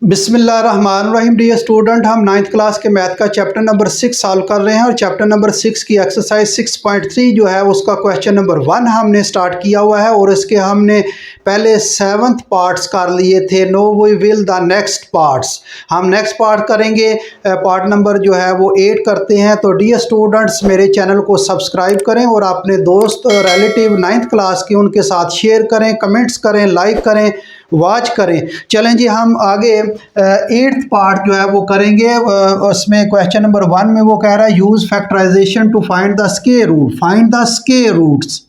बिस्मिल्लाहिर्रहमानिर्रहीम। Dear student, हम 9th class के मैथ का चैप्टर नंबर 6 सॉल्व कर रहे हैं और चैप्टर नंबर 6 की एक्सरसाइज 6.3 जो है उसका क्वेश्चन नंबर 1 हमने स्टार्ट किया हुआ है और इसके हमने पहले 7th पार्ट्स कर लिए थे। No we will the next parts, हम नेक्स्ट पार्ट करेंगे। पार्ट नंबर जो है वो 8 करते हैं। तो डियर स्टूडेंट्स, मेरे चैनल को सब्सक्राइब करें और अपने दोस्त रिलेटिव 9th क्लास के उनके साथ शेयर करें, कमेंट्स करें, लाइक करें, वॉच करें। चलें जी, हम आगे 8th पार्ट जो है वो करेंगे। उसमें क्वेश्चन नंबर 1 में वो कह रहा है use factorisation to find the square root, find the square roots,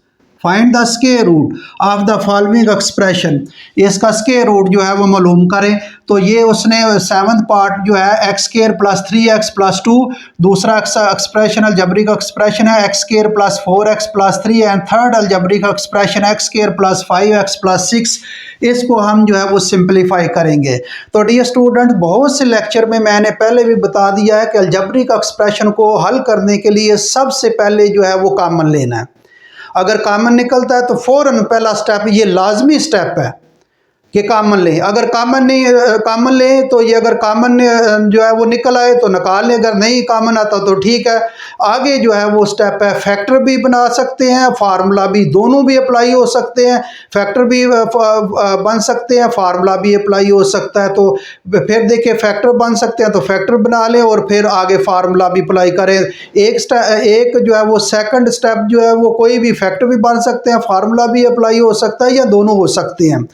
find the square root of the following expression. इसका स्क्वायर रूट जो है वो मालूम करें। तो ये उसने 7th पार्ट जो है x square plus 3x plus 2, दूसरा एक्सप्रेशन अलजबरिक एक्सप्रेशन है x square plus 4x plus 3 and third algebraic expression x square plus 5x plus 6। इसको हम जो है वो सिंप्लीफाई करेंगे। तो डियर स्टूडेंट, बहुत से लेक्चर में मैंने पहले भी बता दिया है कि अलजबरिक एक्सप्रेशन को हल करने के लिए सबसे पहले जो है वो कॉमन लेना है। अगर कॉमन निकलता है तो फ़ौरन पहला स्टेप, ये लाजमी स्टेप है कि कॉमन लें। अगर कॉमन नहीं कॉमन लें तो ये अगर कॉमन जो है वो निकल आए तो निकाल लें, अगर नहीं कॉमन आता तो ठीक है। आगे जो है वो स्टेप है, फैक्टर भी बना सकते हैं, फार्मूला भी, दोनों भी अप्लाई हो सकते हैं। फैक्टर भी बन सकते हैं, फार्मूला भी अप्लाई हो सकता है। तो फिर देखिए, फैक्टर बन सकते हैं तो फैक्टर बना लें और फिर आगे फार्मूला भी अप्लाई करें। एक जो है वो सेकंड स्टेप जो है वो कोई भी फैक्टर भी बन सकते हैं, फार्मूला भी अप्लाई हो सकता है, या दोनों हो सकते हैं।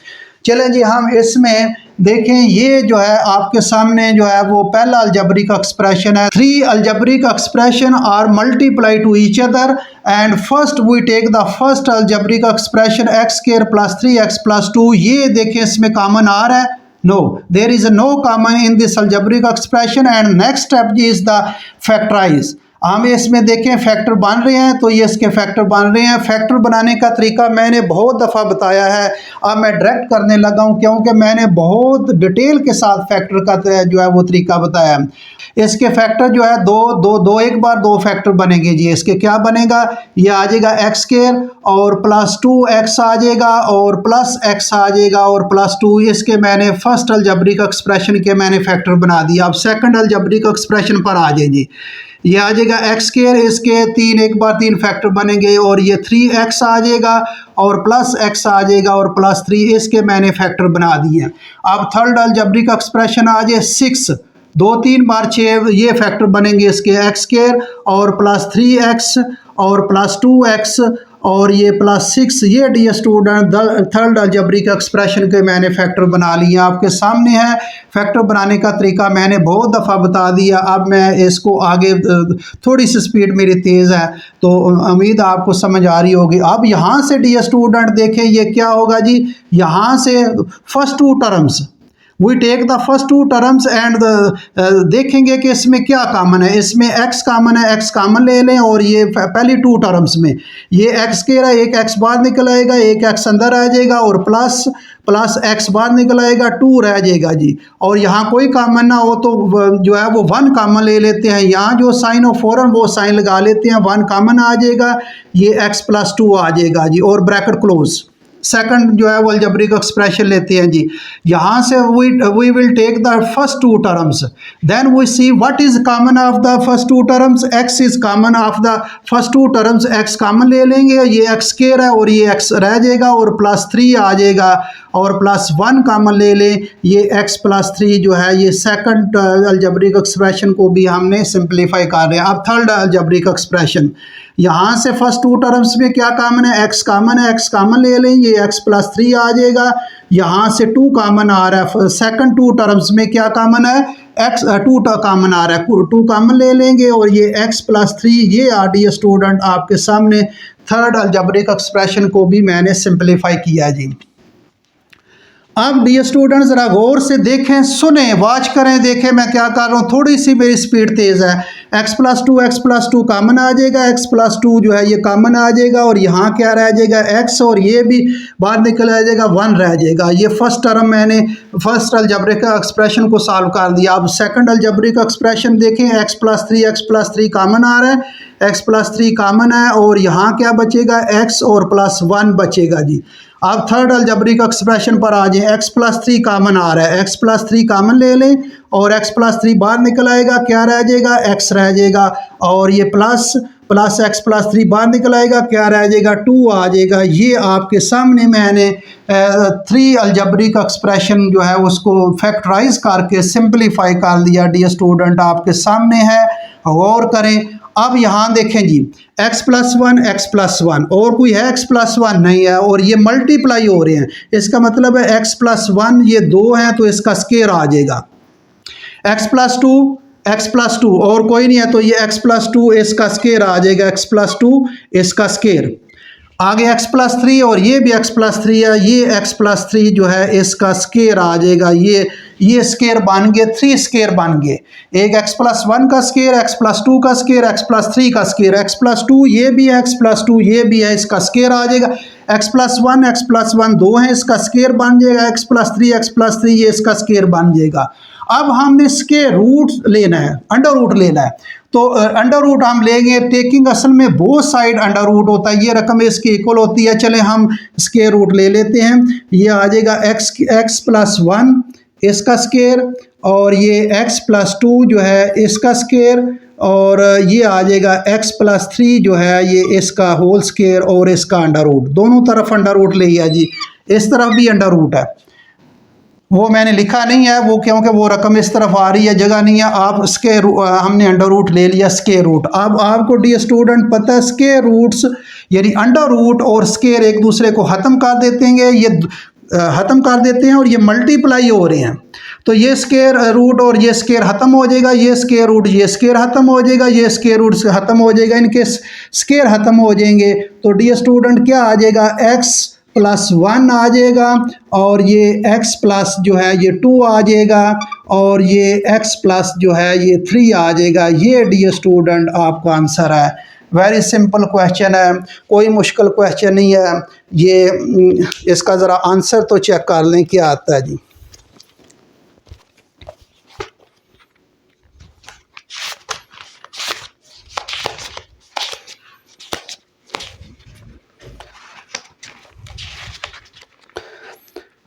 चलें जी, हम इसमें देखें। ये जो है आपके सामने जो है वो पहला अलजबरिक एक्सप्रेशन है। 3 algebraic expression are multiply to each other and first we take the first algebraic expression x square plus 3x plus 2। ये देखें, इसमें कॉमन आ रहा है? No, there is no common in this algebraic expression and next step is the factorise. हम इसमें देखें factor बन रहे हैं, तो ये इसके फैक्टर बन रहे हैं। फैक्टर बनाने का तरीका मैंने बहुत दफ़ा बताया है, अब मैं डायरेक्ट करने लगा हूँ क्योंकि मैंने बहुत डिटेल के साथ फैक्टर का जो है वो तरीका बताया है। इसके फैक्टर जो है दो एक बार 2 फैक्टर बनेंगे जी। इसके क्या बनेगा, ये आ जाएगा एक्स स्क्वायर और प्लस 2x आ जाएगा और प्लस x आ जाएगा और प्लस 2। इसके मैंने फर्स्ट अलजबरिक एक्सप्रेशन के मैंने फैक्टर बना दिया। अब सेकंड अलजबरिक एक्सप्रेशन पर आ जाए जी। ये आ जाएगा एक्स स्क्वायर, इसके 3 एक बार 3 फैक्टर बनेंगे और ये 3x आ जाएगा और प्लस x आ जाएगा और प्लस 3। इसके मैंने फैक्टर बना दिए हैं। अब थर्ड अलजबरिक एक्सप्रेशन आ जाए 6, 2 3 बार 6, ये फैक्टर बनेंगे इसके एक्स स्क्वायर और प्लस 3x और प्लस 2x और ये प्लस 6। ये dear student third algebraic expression के मैंने फैक्टर बना लिए, आपके सामने है। फैक्टर बनाने का तरीका मैंने बहुत दफ़ा बता दिया। अब मैं इसको आगे, थोड़ी सी स्पीड मेरी तेज़ है तो उम्मीद आपको समझ आ रही होगी। अब यहाँ से डियर स्टूडेंट देखें ये क्या होगा जी। यहाँ से first 2 terms we take the first 2 terms and देखेंगे कि इसमें क्या कॉमन है। इसमें x कॉमन है, x कॉमन ले लें और ये पहली 2 टर्म्स में ये x कह रहा है, एक x बाहर निकल आएगा, एक x अंदर आ जाएगा और प्लस x बाहर निकल आएगा, 2 रह जाएगा जी। और यहाँ कोई कॉमन ना हो तो जो है वो 1 कॉमन ले लेते हैं। यहाँ जो साइन हो फ़ौरन वो साइन लगा लेते हैं, 1 कॉमन आ जाएगा, ये x प्लस 2 आ जाएगा जी और ब्रैकेट क्लोज। सेकंड जो है वो अलजबरिक एक्सप्रेशन लेते हैं जी। यहाँ से we will take the first 2 terms, then we see what is common of the first 2 terms. x is common of the first 2 terms, x common ले लेंगे, ये x स्क्वायर है और ये x रह जाएगा और प्लस 3 आ जाएगा और प्लस 1 कॉमन ले लें, ये x प्लस 3 जो है ये सेकंड अलजबरिक एक्सप्रेशन को भी हमने सिंप्लीफाई कर रहे हैं। अब थर्ड अलजबरिक एक्सप्रेशन, यहाँ से फर्स्ट 2 टर्म्स में क्या कॉमन है, x कॉमन है, x कॉमन ले लें, ये x प्लस 3 आ जाएगा। यहाँ से 2 कॉमन आ रहा है, सेकंड 2 टर्म्स में क्या कॉमन है, x 2 कॉमन आ रहा है, 2 कॉमन ले लेंगे और ये x प्लस 3। ये आ डियर स्टूडेंट आपके सामने थर्ड अलजबरिक एक्सप्रेशन को भी मैंने सिंप्लीफाई किया जी। अब डियर स्टूडेंट ज़रा गौर से देखें, सुने, वॉच करें, देखें मैं क्या कर रहा हूँ। थोड़ी सी मेरी स्पीड तेज़ है। x प्लस 2 कॉमन आ जाएगा, x प्लस 2 जो है ये कॉमन आ जाएगा और यहाँ क्या रह जाएगा, x और ये भी बाहर निकल आ जाएगा, 1 रह जाएगा। ये फर्स्ट टर्म मैंने फर्स्ट अलजबरिक एक्सप्रेशन को सॉल्व कर दिया। अब सेकंड अलजबरिक एक्सप्रेशन देखें, x प्लस 3 कॉमन आ रहा है, x प्लस 3 कॉमन है और यहाँ क्या बचेगा, x और प्लस 1 बचेगा जी। अब थर्ड अलजबरिक एक्सप्रेशन पर आ जाए, x+3 कामन आ रहा है, x+3 कामन ले लें और x+3 बाहर निकल आएगा, क्या रह जाएगा, x रह जाएगा, और ये प्लस x+3 बाहर निकल आएगा, क्या रह जाएगा, 2 आ जाएगा। ये आपके सामने मैंने 3 अलजबरिक एक्सप्रेशन जो है उसको फैक्टराइज करके सिंपलीफाई कर दिया। डियर स्टूडेंट आपके सामने है, गौर करें। अब यहाँ देखें जी, x+1 और कोई है x+1 नहीं है, और ये मल्टीप्लाई हो रहे हैं, इसका मतलब है x+1 ये 2 हैं तो इसका स्केयर आ जाएगा। x+2 और कोई नहीं है तो ये x+2 इसका स्केयर आ जाएगा, x+2 इसका स्केयर। आगे x+3 और ये भी x+3 है, ये x+3 जो है इसका स्केयर आ जाएगा। ये स्केयर बन गए, 3 स्केयर बन गए, एक x+1 का स्केयर, x+2 का स्केयर, x+3 का स्केयर, x+2 ये भी है, x+2 ये भी है, इसका स्केयर आ जाएगा। x+1 2 है, इसका स्केयर बन जाएगा, x+3 ये इसका स्केयर बन जाएगा। अब हमने इसके रूट लेना है, अंडर रूट लेना है, तो अंडर रूट हम लेंगे, टेकिंग असल में बोथ साइड अंडर रूट होता है, ये रकम इसकी इक्वल होती है। चले हम स्केयर रूट ले लेते हैं, ये आ जाएगा x+1 इसका स्केयर, और ये x+2 जो है इसका स्केयर, और ये आ जाएगा x+3 जो है ये इसका होल स्केयर और इसका अंडर रूट। दोनों तरफ अंडर रूट ले लिया जी, इस तरफ भी अंडर रूट है, वो मैंने लिखा नहीं है वो क्योंकि वो रकम इस तरफ आ रही है, जगह नहीं है। आप स्केयर हमने अंडर रूट ले लिया, स्केयर रूट। अब आपको डियर स्टूडेंट पता है स्केयर रूट्स यानी अंडर रूट और स्केयर एक दूसरे को ख़त्म कर देते हैं, ये ख़त्म कर देते हैं और ये मल्टीप्लाई हो रहे हैं, तो ये स्केयर रूट और ये स्केयर ख़त्म हो जाएगा, ये स्केयर रूट ये स्केयर ख़त्म हो जाएगा, ये स्केयर रूट से ख़त्म हो जाएगा, इनके स्केयर ख़त्म हो जाएंगे। तो डियर स्टूडेंट क्या आ जाएगा, x+1 आ जाएगा, और ये x+ जो है ये 2 आ जाएगा, और ये x+ जो है ये 3 आ जाएगा। ये डियर स्टूडेंट आपका आंसर है। वेरी सिंपल क्वेश्चन है, कोई मुश्किल क्वेश्चन नहीं है। ये इसका ज़रा आंसर तो चेक कर लें क्या आता है जी।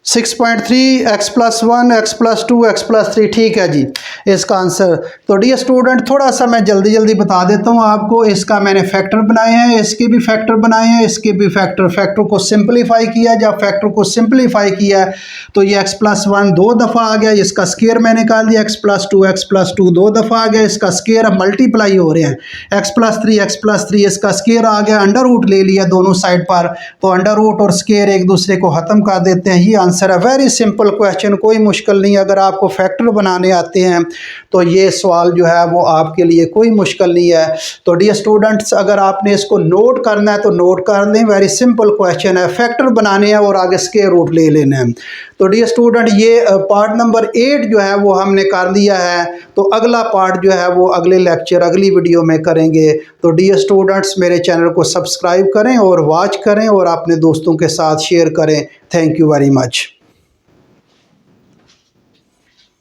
x+1 x+2 x+3 ठीक है जी इसका आंसर। तो डियर स्टूडेंट थोड़ा सा मैं जल्दी बता देता हूँ आपको। इसका मैंने फैक्टर बनाए हैं, इसके भी फैक्टर बनाए हैं, इसके भी फैक्टर को सिंपलीफाई किया। जब फैक्टर को सिंपलीफाई किया तो ये x+1 2 दफ़ा आ गया, इसका स्केयर मैंने निकाल दिया, x+2 2 दफ़ा आ गया, इसका स्केयर अब मल्टीप्लाई हो रहे हैं, x+3 इसका स्केयर आ गया, अंडर रूट ले लिया दोनों साइड पर, तो अंडर रूट और स्केयर एक दूसरे को ख़त्म कर देते हैं। ये आंसर है। वेरी सिंपल क्वेश्चन, कोई मुश्किल नहीं। अगर आपको फैक्टर बनाने आते हैं तो ये सवाल जो है वो आपके लिए कोई मुश्किल नहीं है। तो डियर स्टूडेंट्स अगर आपने इसको नोट करना है तो नोट कर लें, वेरी सिंपल क्वेश्चन है, फैक्टर बनाने हैं और आगे स्केयर रूट ले लेना है। तो डियर स्टूडेंट ये पार्ट नंबर 8 जो है वो हमने कर दिया है, तो अगला पार्ट जो है वो अगले लेक्चर अगली वीडियो में करेंगे। तो डियर स्टूडेंट्स मेरे चैनल को सब्सक्राइब करें और वॉच करें और अपने दोस्तों के साथ शेयर करें। Thank you very much.